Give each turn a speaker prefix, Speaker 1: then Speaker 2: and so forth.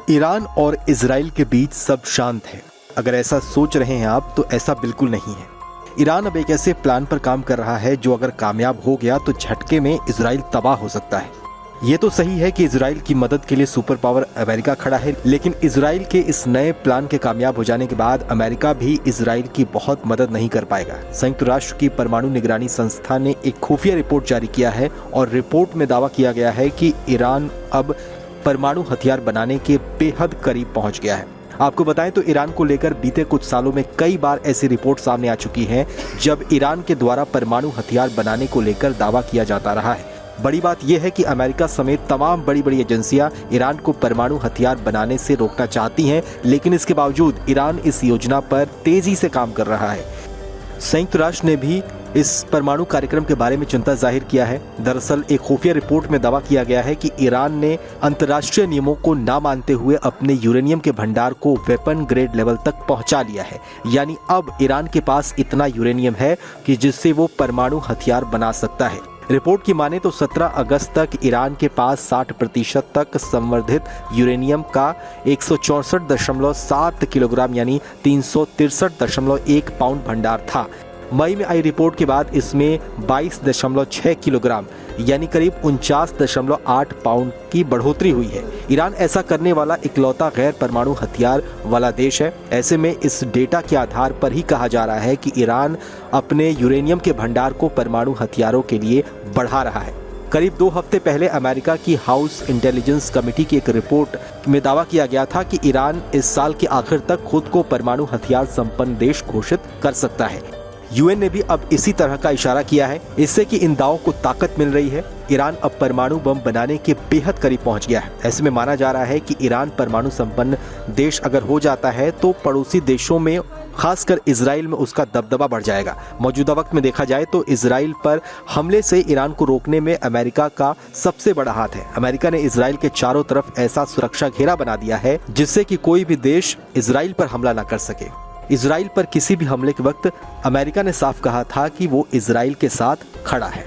Speaker 1: Iran और Israel के बीच सब शांत है। अगर ऐसा सोच रहे हैं आप तो ऐसा बिल्कुल नहीं है। ईरान अब एक ऐसे प्लान पर काम कर रहा है जो अगर कामयाब हो गया तो झटके में इजराइल तबाह हो सकता है। ये तो सही है कि इजराइल की मदद के लिए सुपर पावर अमेरिका खड़ा है, लेकिन इजराइल के इस नए प्लान के कामयाब हो जाने के बाद अमेरिका भी इजराइल की बहुत मदद नहीं कर पाएगा। संयुक्त राष्ट्र की परमाणु निगरानी संस्था ने एक खुफिया रिपोर्ट जारी किया है और रिपोर्ट में दावा किया गया है कि ईरान अब परमाणु हथियार बनाने के बेहद करीब पहुंच गया है। आपको बताएं तो ईरान को लेकर बीते कुछ सालों में कई बार ऐसी रिपोर्ट सामने आ चुकी हैं जब ईरान के द्वारा परमाणु हथियार बनाने को लेकर दावा किया जाता रहा है। बड़ी बात यह है कि अमेरिका समेत तमाम बड़ी बड़ी एजेंसियां ईरान को परमाणु हथियार बनाने से रोकना चाहती हैं, लेकिन इसके बावजूद ईरान इस योजना पर तेजी से काम कर रहा है। संयुक्त राष्ट्र ने भी इस परमाणु कार्यक्रम के बारे में चिंता जाहिर किया है। दरअसल एक खुफिया रिपोर्ट में दावा किया गया है कि ईरान ने अंतर्राष्ट्रीय नियमों को ना मानते हुए अपने यूरेनियम के भंडार को वेपन ग्रेड लेवल तक पहुंचा लिया है। यानी अब ईरान के पास इतना यूरेनियम है कि जिससे वो परमाणु हथियार बना सकता है। रिपोर्ट की माने तो 17 अगस्त तक ईरान के पास 60% तक संवर्धित यूरेनियम का 164.7 किलोग्राम यानी 363.1 पाउंड भंडार था। मई में आई रिपोर्ट के बाद इसमें 22.6 किलोग्राम यानी करीब 49.8 पाउंड की बढ़ोतरी हुई है। ईरान ऐसा करने वाला इकलौता गैर परमाणु हथियार वाला देश है। ऐसे में इस डेटा के आधार पर ही कहा जा रहा है कि ईरान अपने यूरेनियम के भंडार को परमाणु हथियारों के लिए बढ़ा रहा है। करीब 2 हफ्ते पहले अमेरिका की हाउस इंटेलिजेंस कमेटी की एक रिपोर्ट में दावा किया गया था कि ईरान इस साल के आखिर तक खुद को परमाणु हथियार संपन्न देश घोषित कर सकता है। यूएन ने भी अब इसी तरह का इशारा किया है। इससे कि इन दावों को ताकत मिल रही है। ईरान अब परमाणु बम बनाने के बेहद करीब पहुंच गया है। ऐसे में माना जा रहा है कि ईरान परमाणु संपन्न देश अगर हो जाता है तो पड़ोसी देशों में खासकर इजराइल में उसका दबदबा बढ़ जाएगा। मौजूदा वक्त में देखा जाए तो इजराइल पर हमले से ईरान को रोकने में अमेरिका का सबसे बड़ा हाथ है। अमेरिका ने इजराइल के चारों तरफ ऐसा सुरक्षा घेरा बना दिया है जिससे कि कोई भी देश इजराइल पर हमला न कर सके। इजराइल पर किसी भी हमले के वक्त अमेरिका ने साफ कहा था कि वो इजराइल के साथ खड़ा है।